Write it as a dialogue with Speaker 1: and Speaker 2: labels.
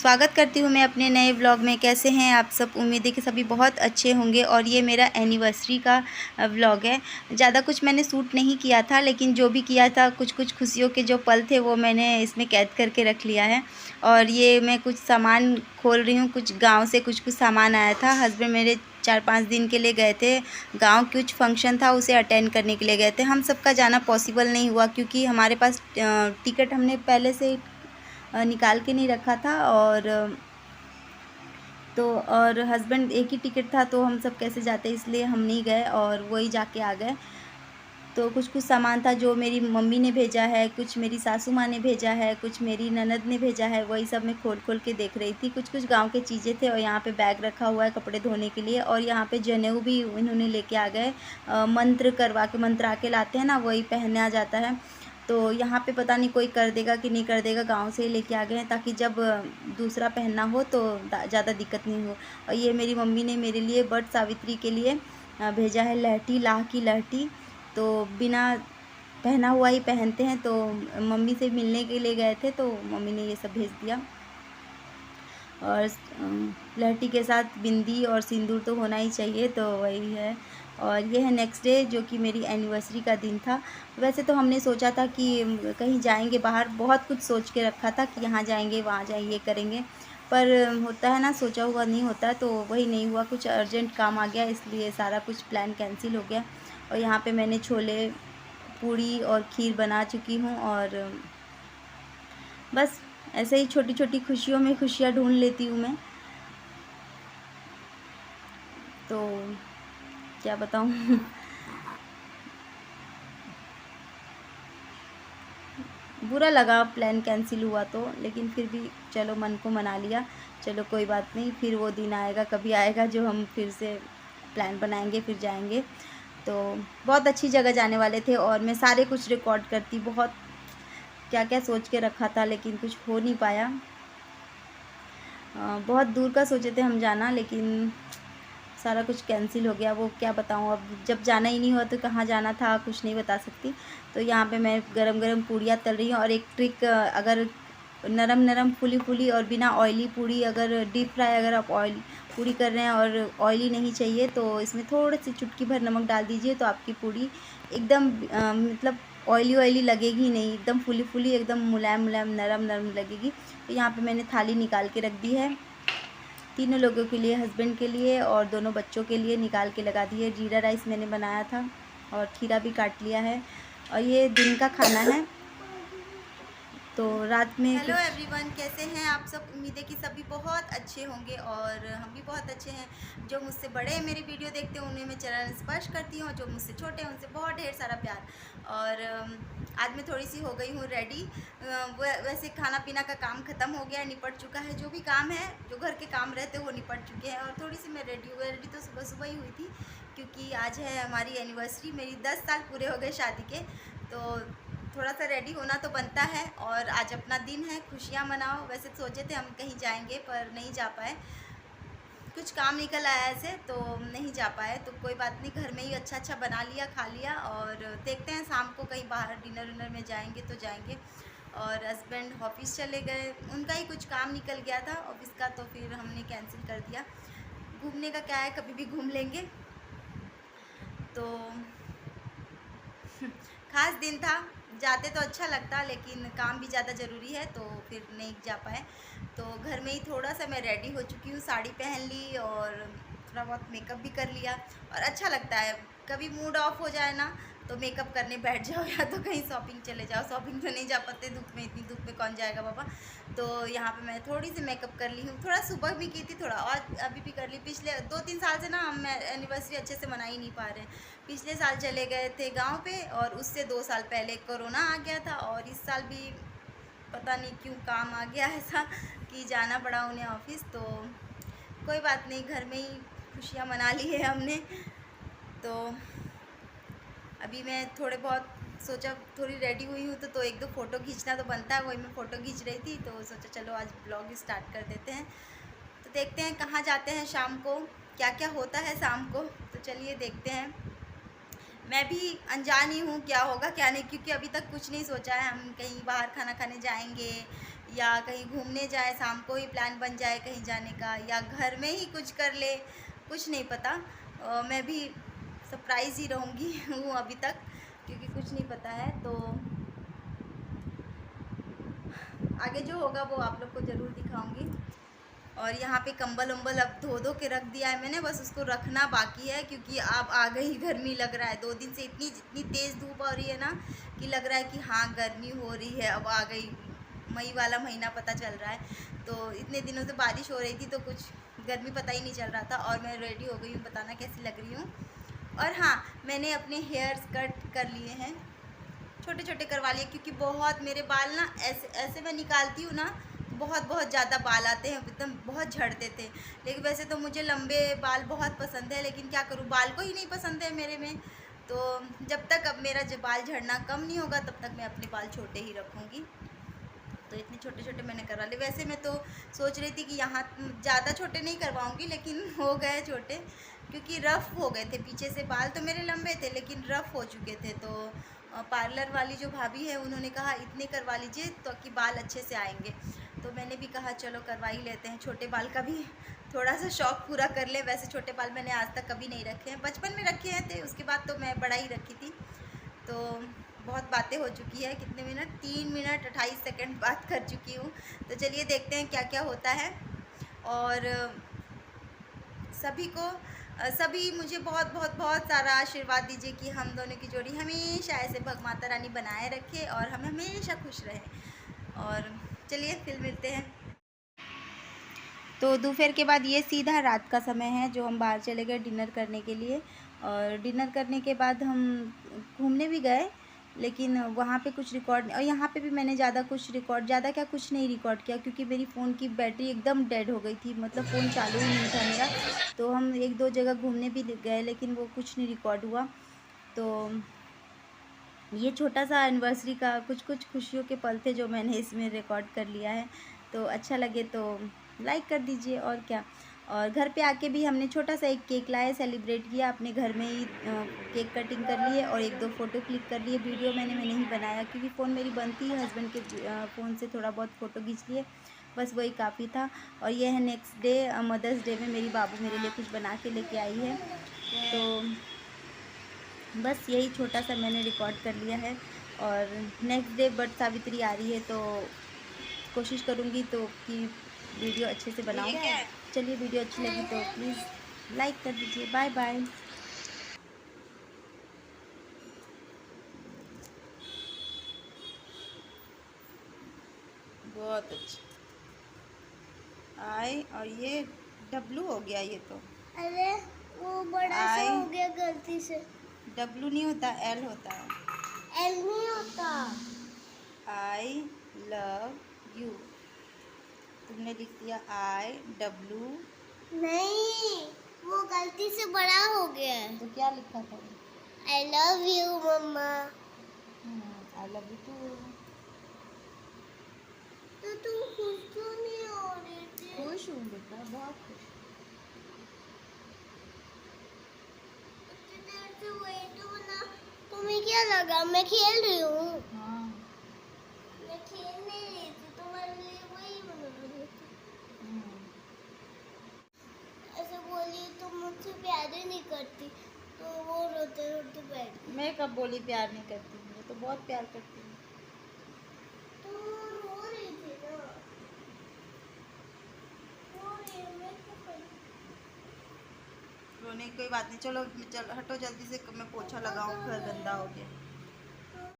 Speaker 1: स्वागत करती हूँ मैं अपने नए व्लॉग में। कैसे हैं आप सब? उम्मीद है कि सभी बहुत अच्छे होंगे। और ये मेरा एनिवर्सरी का व्लॉग है। ज़्यादा कुछ मैंने शूट नहीं किया था, लेकिन जो भी किया था कुछ कुछ खुशियों के जो पल थे वो मैंने इसमें कैद करके रख लिया है। और ये मैं कुछ सामान खोल रही हूँ। कुछ गाँव से कुछ सामान आया था। हस्बैंड मेरे 4-5 दिन के लिए गए थे गाँव। कुछ फंक्शन था, उसे अटेंड करने के लिए गए थे। हम सबका जाना पॉसिबल नहीं हुआ क्योंकि हमारे पास टिकट हमने पहले से निकाल के नहीं रखा था। और हस्बैंड एक ही टिकट था, तो हम सब कैसे जाते, इसलिए हम नहीं गए और वही जाके आ गए। तो कुछ कुछ सामान था जो मेरी मम्मी ने भेजा है, कुछ मेरी सासू माँ ने भेजा है, कुछ मेरी ननद ने भेजा है। वही सब मैं खोल खोल के देख रही थी। कुछ कुछ गांव के चीज़ें थे। और यहाँ पे बैग रखा हुआ है कपड़े धोने के लिए। और यहाँ पे जनेऊ भी इन्होंने लेके आ गए। मंत्र करवा के, मंत्रा के लाते हैं ना, वही पहना जाता है। तो यहाँ पे पता नहीं कोई कर देगा कि नहीं कर देगा। गांव से ही लेके आ गए हैं ताकि जब दूसरा पहनना हो तो ज़्यादा दिक्कत नहीं हो। और ये मेरी मम्मी ने मेरे लिए वट सावित्री के लिए भेजा है लहठी, लाह की लहठी। तो बिना पहना हुआ ही पहनते हैं। तो मम्मी से मिलने के लिए गए थे, तो मम्मी ने ये सब भेज दिया। और लहठी के साथ बिंदी और सिंदूर तो होना ही चाहिए, तो वही है। और ये है नेक्स्ट डे, जो कि मेरी एनिवर्सरी का दिन था। वैसे तो हमने सोचा था कि कहीं जाएंगे बाहर, बहुत कुछ सोच के रखा था कि यहाँ जाएंगे, वहाँ जाएंगे, ये करेंगे। पर होता है ना, सोचा हुआ नहीं होता, तो वही नहीं हुआ। कुछ अर्जेंट काम आ गया, इसलिए सारा कुछ प्लान कैंसिल हो गया। और यहाँ पे मैंने छोले, पूड़ी और खीर बना चुकी हूँ। और बस ऐसे ही छोटी छोटी खुशियों में खुशियाँ ढूंढ लेती हूँ मैं। तो क्या बताऊँ बुरा लगा प्लान कैंसिल हुआ तो, लेकिन फिर भी चलो मन को मना लिया। चलो कोई बात नहीं, फिर वो दिन आएगा, कभी आएगा जो हम फिर से प्लान बनाएंगे, फिर जाएंगे। तो बहुत अच्छी जगह जाने वाले थे और मैं सारे कुछ रिकॉर्ड करती, बहुत क्या क्या सोच के रखा था, लेकिन कुछ हो नहीं पाया। बहुत दूर का सोचे थे हम जाना, लेकिन सारा कुछ कैंसिल हो गया। वो क्या बताऊँ, अब जब जाना ही नहीं हुआ तो कहाँ जाना था, कुछ नहीं बता सकती। तो यहाँ पे मैं गरम गरम पूड़ियाँ तल रही हूँ। और एक ट्रिक, अगर नरम नरम फुली फुली और बिना ऑयली पूड़ी, अगर डीप फ्राई अगर आप ऑयल पूड़ी कर रहे हैं और ऑयली नहीं चाहिए, तो इसमें थोड़ी सी चुटकी भर नमक डाल दीजिए, तो आपकी पूड़ी एकदम मतलब ऑयली लगेगी नहीं, एकदम फुली फुली, एकदम मुलायम मुलायम, नरम नरम लगेगी। तो यहाँ पे मैंने थाली निकाल के रख दी है, तीनों लोगों के लिए, हस्बैंड के लिए और दोनों बच्चों के लिए निकाल के लगा दी है। जीरा राइस मैंने बनाया था और खीरा भी काट लिया है। और ये दिन का खाना है। तो रात में हेलो एवरीवन, कैसे हैं आप सब? उम्मीद है कि सभी बहुत अच्छे होंगे और हम भी बहुत अच्छे हैं। जो मुझसे बड़े हैं, मेरी वीडियो देखते हैं, उन्हें मैं चरण स्पर्श करती हूँ। जो मुझसे छोटे हैं उनसे बहुत ढेर सारा प्यार। और आज मैं थोड़ी सी हो गई हूँ रेडी। वैसे खाना पीना का काम ख़त्म हो गया, निपट चुका है। जो भी काम है, जो घर के काम रहते हैं वो निपट चुके हैं। और थोड़ी सी मैं रेडी तो सुबह सुबह ही हुई थी, क्योंकि आज है हमारी एनिवर्सरी। मेरी 10 साल पूरे हो गए शादी के, तो थोड़ा सा रेडी होना तो बनता है। और आज अपना दिन है, खुशियाँ मनाओ। वैसे सोचे थे हम कहीं जाएंगे, पर नहीं जा पाए, कुछ काम निकल आया ऐसे, तो नहीं जा पाए। तो कोई बात नहीं, घर में ही अच्छा अच्छा बना लिया, खा लिया। और देखते हैं शाम को कहीं बाहर डिनर विनर में जाएंगे तो जाएंगे। और हस्बैंड ऑफिस चले गए, उनका ही कुछ काम निकल गया था ऑफिस का, तो फिर हमने कैंसिल कर दिया। घूमने का क्या है, कभी भी घूम लेंगे। तो खास दिन था, जाते तो अच्छा लगता, लेकिन काम भी ज़्यादा ज़रूरी है, तो फिर नहीं जा पाए। तो घर में ही थोड़ा सा मैं रेडी हो चुकी हूँ, साड़ी पहन ली और थोड़ा बहुत मेकअप भी कर लिया। और अच्छा लगता है, कभी मूड ऑफ हो जाए ना, तो मेकअप करने बैठ जाओ, या तो कहीं शॉपिंग चले जाओ। शॉपिंग तो नहीं जा पाते धूप में, इतनी धूप में कौन जाएगा बाबा। तो यहाँ पे मैं थोड़ी सी मेकअप कर ली हूँ, थोड़ा सुबह भी की थी, थोड़ा और अभी भी कर ली। पिछले 2-3 साल से ना हम एनिवर्सरी अच्छे से मना ही नहीं पा रहे हैं। पिछले साल चले गए थे गांव पे, और उससे 2 साल पहले कोरोना आ गया था। और इस साल भी पता नहीं क्यों काम आ गया ऐसा कि जाना पड़ा उन्हें ऑफिस। तो कोई बात नहीं, घर में ही खुशियाँ मना ली है हमने। तो अभी मैं थोड़े बहुत सोचा, थोड़ी रेडी हुई हूँ तो एक दो फ़ोटो खींचना तो बनता है। वही मैं फ़ोटो खींच रही थी, तो सोचा चलो आज ब्लॉग स्टार्ट कर देते हैं। तो देखते हैं कहाँ जाते हैं शाम को, क्या क्या होता है शाम को। तो चलिए देखते हैं। मैं भी अनजान ही हूँ क्या होगा क्या नहीं, क्योंकि अभी तक कुछ नहीं सोचा है। हम कहीं बाहर खाना खाने जाएंगे या कहीं घूमने जाए, शाम को ही प्लान बन जाए कहीं जाने का, या घर में ही कुछ कर ले, कुछ नहीं पता। मैं भी सरप्राइज़ ही रहूँगी हूँ अभी तक, क्योंकि कुछ नहीं पता है। तो आगे जो होगा वो आप लोग को ज़रूर दिखाऊंगी। और यहाँ पे कंबल उम्बल अब धो धो के रख दिया है मैंने, बस उसको रखना बाकी है, क्योंकि अब आ गई गर्मी लग रहा है। 2 दिन से इतनी तेज़ धूप हो रही है ना कि लग रहा है कि हाँ गर्मी हो रही है, अब आ गई। मई वाला महीना पता चल रहा है। तो इतने दिनों से बारिश हो रही थी तो कुछ गर्मी पता ही नहीं चल रहा था। और मैं रेडी हो गई हूँ, बताना कैसी लग रही हूँ। और हाँ, मैंने अपने हेयर्स कट कर लिए हैं, छोटे छोटे करवा लिए, क्योंकि बहुत मेरे बाल ना ऐसे ऐसे मैं निकालती हूँ ना, बहुत बहुत ज़्यादा बाल आते हैं, एकदम बहुत झड़ते थे। लेकिन वैसे तो मुझे लंबे बाल बहुत पसंद है, लेकिन क्या करूँ, बाल को ही नहीं पसंद है मेरे में। तो जब तक अब मेरा जो बाल झड़ना कम नहीं होगा तब तक मैं अपने बाल छोटे ही रखूँगी। तो इतने छोटे छोटे मैंने करवा लिए। वैसे मैं तो सोच रही थी कि यहाँ ज़्यादा छोटे नहीं करवाऊँगी, लेकिन हो गए छोटे, क्योंकि रफ़ हो गए थे। पीछे से बाल तो मेरे लंबे थे लेकिन रफ़ हो चुके थे। तो पार्लर वाली जो भाभी है उन्होंने कहा इतने करवा लीजिए तो कि बाल अच्छे से आएंगे। तो मैंने भी कहा चलो करवा ही लेते हैं, छोटे बाल का भी थोड़ा सा शौक़ पूरा कर ले। वैसे छोटे बाल मैंने आज तक कभी नहीं रखे हैं, बचपन में रखे हैं थे, उसके बाद तो मैं बड़ा ही रखी थी। तो बहुत बातें हो चुकी है, कितने मिनट, 3 मिनट 28 सेकंड बात कर चुकी हूँ। तो चलिए देखते हैं क्या क्या होता है। और सभी को सभी मुझे बहुत बहुत बहुत सारा आशीर्वाद दीजिए कि हम दोनों की जोड़ी हमेशा ऐसे भग माता रानी बनाए रखे और हम हमेशा खुश रहें। और चलिए फिर मिलते हैं। तो दोपहर के बाद ये सीधा रात का समय है जो हम बाहर चले गए डिनर करने के लिए। और डिनर करने के बाद हम घूमने भी गए, लेकिन वहाँ पे कुछ रिकॉर्ड, और यहाँ पे भी मैंने ज़्यादा कुछ नहीं रिकॉर्ड किया, क्योंकि मेरी फ़ोन की बैटरी एकदम डेड हो गई थी, मतलब फ़ोन चालू ही नहीं था मेरा। तो हम 1-2 जगह घूमने भी गए, लेकिन वो कुछ नहीं रिकॉर्ड हुआ। तो ये छोटा सा एनिवर्सरी का कुछ कुछ खुशियों के पल थे जो मैंने इसमें रिकॉर्ड कर लिया है। तो अच्छा लगे तो लाइक कर दीजिए, और क्या। और घर पे आके भी हमने छोटा सा एक केक लाए, सेलिब्रेट किया अपने घर में ही। केक कटिंग कर लिए और 1-2 फ़ोटो क्लिक कर लिए। वीडियो मैंने नहीं बनाया, क्योंकि फ़ोन मेरी बंद थी, हस्बैंड के फ़ोन से थोड़ा बहुत फ़ोटो खींच लिए, बस वही काफ़ी था। और ये है नेक्स्ट डे, मदर्स डे में मेरी बाबू मेरे लिए कुछ बना के लेके आई है। तो बस यही छोटा सा मैंने रिकॉर्ड कर लिया है। और नेक्स्ट डे बट सावित्री आ रही है, तो कोशिश करूँगी तो कि वीडियो अच्छे से बनाऊँ। चलिए, वीडियो अच्छी लगी तो प्लीज़ लाइक कर दीजिए। Bye bye. बहुत अच्छा। आई, और ये डब्लू हो गया ये तो।
Speaker 2: अरे वो बड़ा सा हो गया गलती से।
Speaker 1: डब्लू नहीं होता, एल होता है।
Speaker 2: एल नहीं होता।
Speaker 1: आई लव यू, तुमने लिख दिया आई डब्लू।
Speaker 2: नहीं, वो गलती से बड़ा हो गया है।
Speaker 1: तो क्या लिखा था?
Speaker 2: आई लव यू मम्मा।
Speaker 1: I love you too.
Speaker 2: तो तुम खुश क्यों नहीं हो रही थी?
Speaker 1: खुश हूँ बेटा, बहुत खुश।
Speaker 2: इतनी देर से वही तो बना। तुम्हें क्या लगा मैं खेल रही हूँ?
Speaker 1: हाँ,
Speaker 2: मैं खेल नहीं रही थी, तुम्हारे लिए वही बना रही थी। ऐसे बोली तुम मुझसे प्यार ही नहीं करती, तो वो रोते रोते बैठ गई।
Speaker 1: मैं कब बोली प्यार नहीं करती हूँ? मैं तो बहुत प्यार करती हूँ।
Speaker 2: तुम रो रही थी ना, रो रही है, मैं क्या करूं?
Speaker 1: रोने की कोई बात नहीं, चलो चल हटो जल्दी से, मैं पोछा लगाऊँ, घर गंदा हो गया।